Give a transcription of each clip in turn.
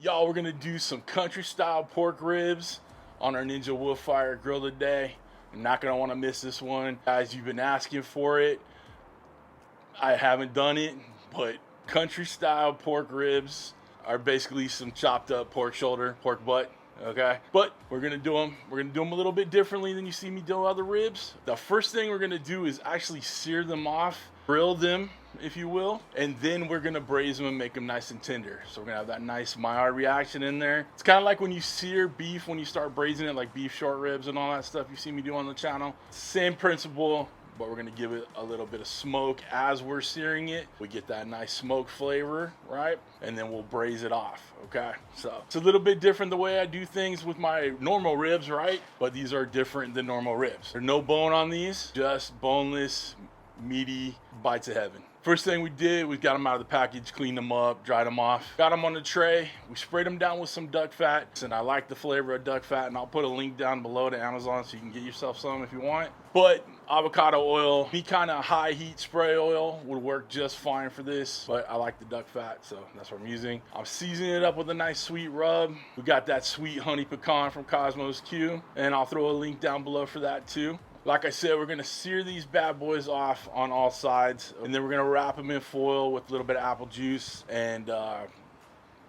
Y'all, we're gonna do some country style pork ribs on our Ninja Woodfire Grill today. You're not gonna wanna miss this one. Guys, you've been asking for it. I haven't done it, but country style pork ribs are basically some chopped up pork shoulder, pork butt, okay? But we're gonna do them a little bit differently than you see me do other ribs. The first thing we're gonna do is actually sear them off, grill them, if you will, and then we're gonna braise them and make them nice and tender. So we're gonna have that nice Maillard reaction in there. It's kind of like when you sear beef, when you start braising it, like beef short ribs and all that stuff you see me do on the channel. Same principle, but we're gonna give it a little bit of smoke as we're searing it. We get that nice smoke flavor, right? And then we'll braise it off, okay? So it's a little bit different the way I do things with my normal ribs, right? But these are different than normal ribs. There's no bone on these, just boneless, meaty bites of heaven. First thing we did, we got them out of the package, cleaned them up, dried them off, got them on the tray. We sprayed them down with some duck fat, and I like the flavor of duck fat, and I'll put a link down below to Amazon so you can get yourself some if you want. But avocado oil, any kind of high heat spray oil would work just fine for this, but I like the duck fat, so that's what I'm using. I'm seasoning it up with a nice sweet rub. We got that sweet honey pecan from Kosmo's Q, and I'll throw a link down below for that too. Like I said, we're gonna sear these bad boys off on all sides, and then we're gonna wrap them in foil with a little bit of apple juice and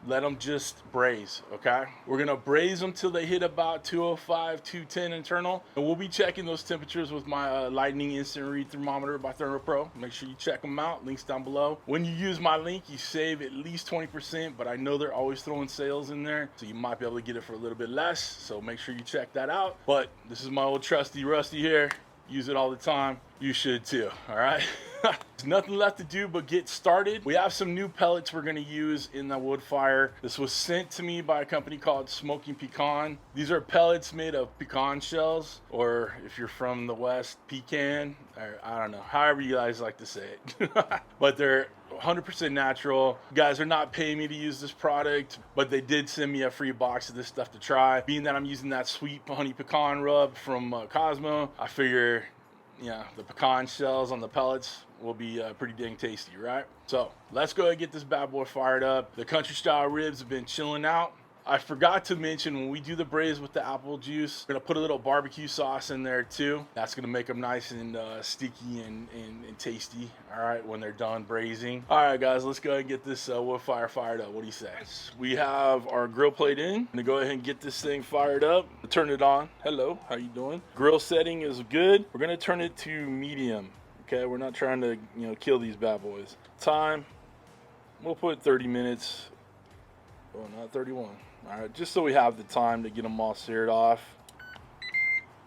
let them just braise, okay? We're gonna braise them till they hit about 205, 210 internal, and we'll be checking those temperatures with my Lightning Instant Read Thermometer by ThermoPro. Make sure you check them out, links down below. When you use my link, you save at least 20%, but I know they're always throwing sales in there, so you might be able to get it for a little bit less, so make sure you check that out. But this is my old trusty Rusty here. Use it all the time. You should too, all right? There's nothing left to do but get started. We have some new pellets we're gonna use in the wood fire. This was sent to me by a company called Smoking Pecan. These are pellets made of pecan shells, or if you're from the West, pecan, or I don't know, however you guys like to say it. But they're 100% natural. Guys are not paying me to use this product, but they did send me a free box of this stuff to try. Being that I'm using that sweet honey pecan rub from Kosmo, I figure, yeah, the pecan shells on the pellets will be pretty dang tasty, right? So let's go ahead and get this bad boy fired up. The country style ribs have been chilling out. I forgot to mention, when we do the braise with the apple juice, we're gonna put a little barbecue sauce in there too. That's gonna make them nice and sticky and tasty, all right, when they're done braising. All right, guys, let's go ahead and get this wood fire fired up. What do you say? We have our grill plate in. I'm gonna go ahead and get this thing fired up. Turn it on. Hello, how you doing? Grill setting is good. We're gonna turn it to medium. Okay, we're not trying to, kill these bad boys. Time, we'll put 30 minutes. Oh, not 31. All right, just so we have the time to get them all seared off.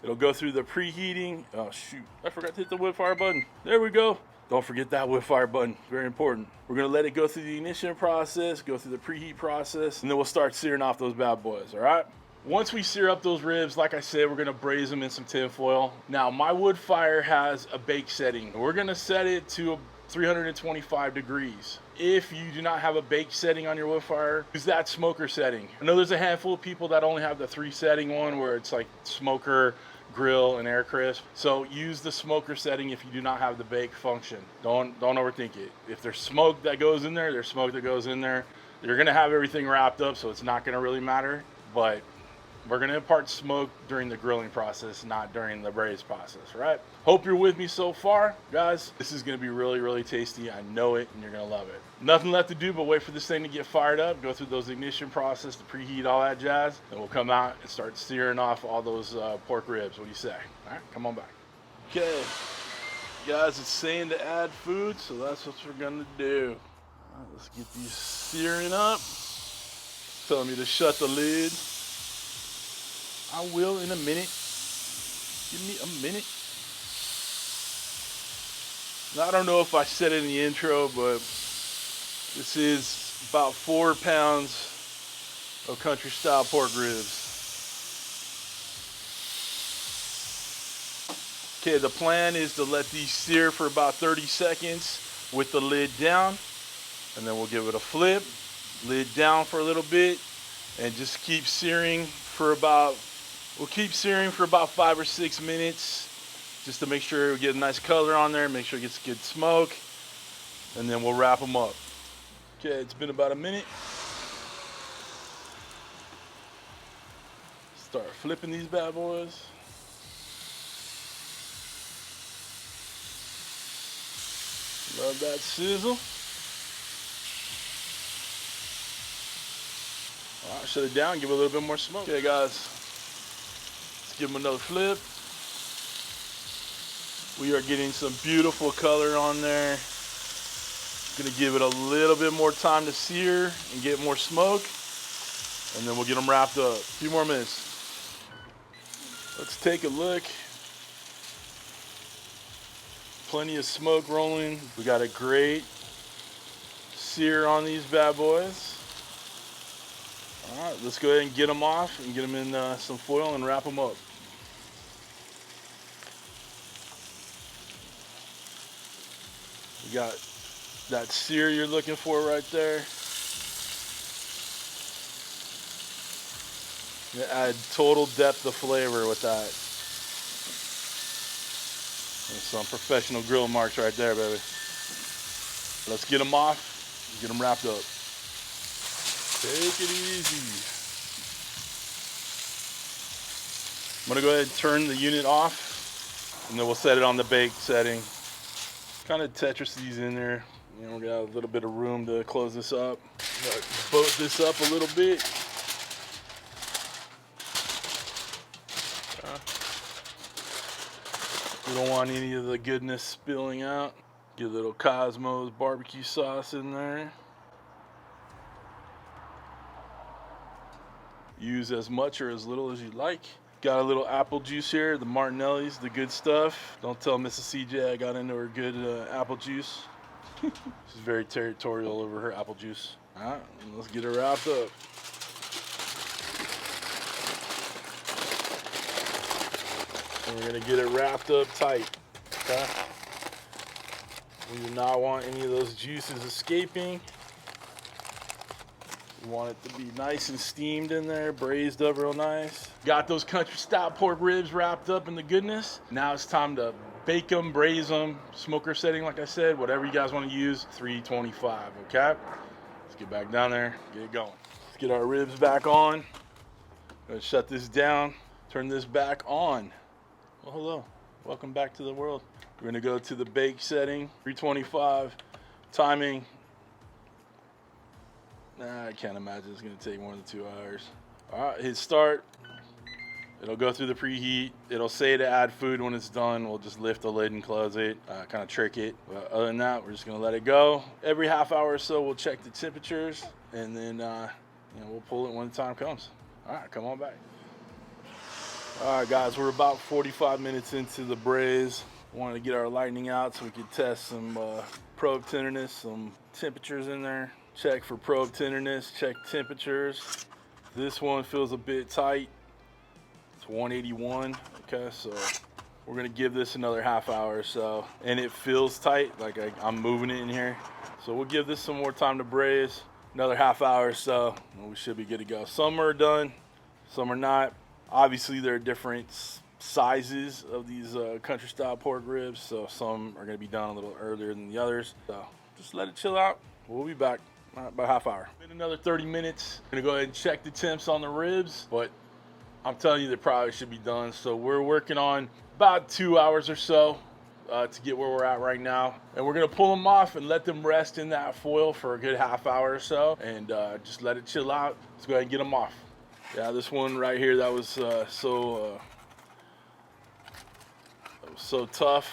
It'll go through the preheating. Oh shoot, I forgot to hit the wood fire button. There we go. Don't forget that wood fire button, very important. We're gonna let it go through the ignition process, go through the preheat process, and then we'll start searing off those bad boys, all right? Once we sear up those ribs, like I said, we're gonna braise them in some tin foil. Now, my wood fire has a bake setting. We're gonna set it to 325 degrees. If you do not have a bake setting on your wood fire, use that smoker setting. I know there's a handful of people that only have the 3 setting one, where it's like smoker, grill, and air crisp. So use the smoker setting if you do not have the bake function. Don't overthink it. If there's smoke that goes in there, there's smoke that goes in there. You're gonna have everything wrapped up, so it's not gonna really matter, but we're gonna impart smoke during the grilling process, not during the braise process, right? Hope you're with me so far. Guys, this is gonna be really, really tasty. I know it, and you're gonna love it. Nothing left to do but wait for this thing to get fired up, go through those ignition process, the preheat, all that jazz, and we'll come out and start searing off all those pork ribs. What do you say? All right, come on back. Okay, guys, it's saying to add food, so that's what we're gonna do. All right, let's get these searing up. It's telling me to shut the lid. I will in a minute. Give me a minute. Now, I don't know if I said it in the intro, but this is about 4 pounds of country style pork ribs. Okay, the plan is to let these sear for about 30 seconds with the lid down, and then we'll give it a flip, lid down for a little bit, and just keep searing for about, we'll keep searing for about 5 or 6 minutes, just to make sure we get a nice color on there, make sure it gets good smoke, and then we'll wrap them up. Okay, it's been about a minute. Start flipping these bad boys. Love that sizzle. All right, shut it down, give it a little bit more smoke. Okay, guys, let's give them another flip. We are getting some beautiful color on there. Gonna give it a little bit more time to sear and get more smoke, and then we'll get them wrapped up. A few more minutes. Let's take a look. Plenty of smoke rolling. We got a great sear on these bad boys. All right, let's go ahead and get them off and get them in some foil and wrap them up. We got that sear you're looking for right there. You add total depth of flavor with that. There's some professional grill marks right there, baby. Let's get them off and get them wrapped up. Take it easy. I'm gonna go ahead and turn the unit off, and then we'll set it on the bake setting. Kind of Tetris these in there. You know, we're gonna have a little bit of room to close this up. Boat this up a little bit. We don't want any of the goodness spilling out. Get a little Kosmo's barbecue sauce in there. Use as much or as little as you like. Got a little apple juice here, the Martinelli's, the good stuff. Don't tell Mrs. CJ I got into her good apple juice. She's very territorial over her apple juice. All right, let's get her wrapped up. And we're gonna get it wrapped up tight, okay? We do not want any of those juices escaping. We want it to be nice and steamed in there, braised up real nice. Got those country style pork ribs wrapped up in the goodness. Now it's time to bake them, braise them, smoker setting, like I said, whatever you guys want to use, 325, okay? Let's get back down there, get it going. Let's get our ribs back on. Let's shut this down, turn this back on. Well, hello, welcome back to the world. We're gonna go to the bake setting, 325, timing. Nah, I can't imagine it's gonna take more than 2 hours. All right, hit start. It'll go through the preheat. It'll say to add food when it's done. We'll just lift the lid and close it, kind of trick it. But other than that, we're just gonna let it go. Every half hour or so, we'll check the temperatures, and then we'll pull it when the time comes. All right, come on back. All right, guys, we're about 45 minutes into the braise. Wanted to get our lightning out so we could test some probe tenderness, some temperatures in there. Check for probe tenderness, check temperatures. This one feels a bit tight. It's 181, okay, so we're gonna give this another half hour or so. And it feels tight, like I'm moving it in here. So we'll give this some more time to braise, another half hour or so, and we should be good to go. Some are done, some are not. Obviously, there are different sizes of these country style pork ribs, so some are gonna be done a little earlier than the others. So just let it chill out. We'll be back about half hour. In another 30 minutes, I'm gonna go ahead and check the temps on the ribs, but I'm telling you, they probably should be done. So we're working on about 2 hours or so to get where we're at right now. And we're gonna pull them off and let them rest in that foil for a good half hour or so, and just let it chill out. Let's go ahead and get them off. Yeah, this one right here, that was so tough.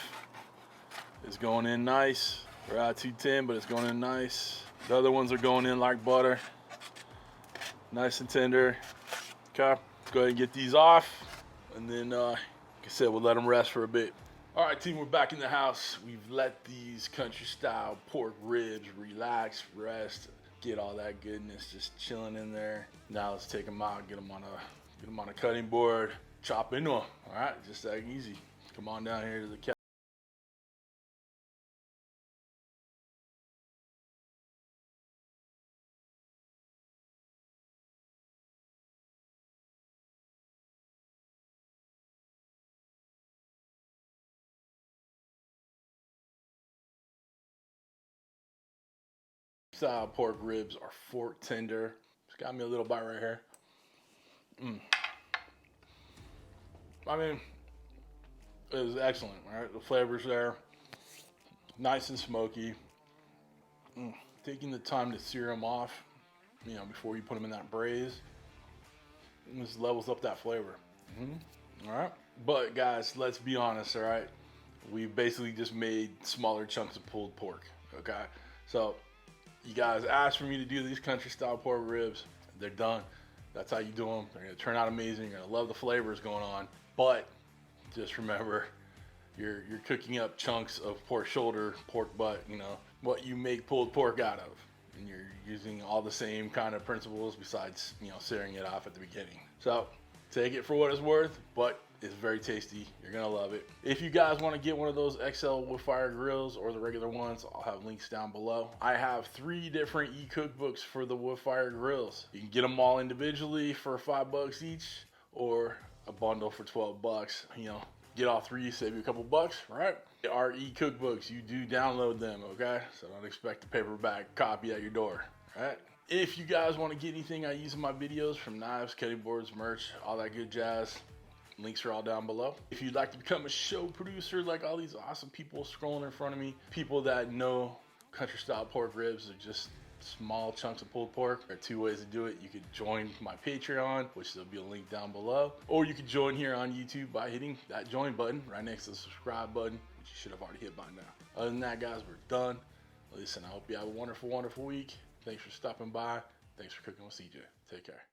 It's going in nice. We're at 210, but it's going in nice. The other ones are going in like butter. Nice and tender. Okay, let's go ahead and get these off. And then, like I said, we'll let them rest for a bit. All right, team, we're back in the house. We've let these country style pork ribs relax, rest, get all that goodness just chilling in there. Now let's take them out, get them on a cutting board, chop into them. All right, just that easy. Come on down here to the couch. Style pork ribs are fork tender. It's got me a little bite right here. I mean, it was excellent, right? The flavors there, nice and smoky. Taking the time to sear them off, you know, before you put them in that braise, this levels up that flavor. All right, but guys, let's be honest. All right, we basically just made smaller chunks of pulled pork. Okay, so you guys asked for me to do these country style pork ribs. They're done. That's how you do them. They're gonna turn out amazing. You're gonna love the flavors going on. But just remember, you're cooking up chunks of pork shoulder, pork butt. You know what you make pulled pork out of, and you're using all the same kind of principles besides, you know, searing it off at the beginning. So take it for what it's worth, but it's very tasty. You're gonna love it. If you guys want to get one of those XL Woodfire grills or the regular ones, I'll have links down below. I have 3 different e-cookbooks for the Woodfire grills. You can get them all individually for $5 each, or a bundle for $12. You know, get all 3, save you a couple bucks, right? Our e-cookbooks, you do download them, okay? So don't expect a paperback copy at your door, right? If you guys want to get anything I use in my videos, from knives, cutting boards, merch, all that good jazz, links are all down below. If you'd like to become a show producer like all these awesome people scrolling in front of me, people that know country style pork ribs are just small chunks of pulled pork, there are 2 ways to do it. You could join my Patreon, which there'll be a link down below, or you could join here on YouTube by hitting that join button right next to the subscribe button, which you should have already hit by now. Other than that, guys, we're done. Listen, I hope you have a wonderful, wonderful week. Thanks for stopping by. Thanks for cooking with CJ. Take care.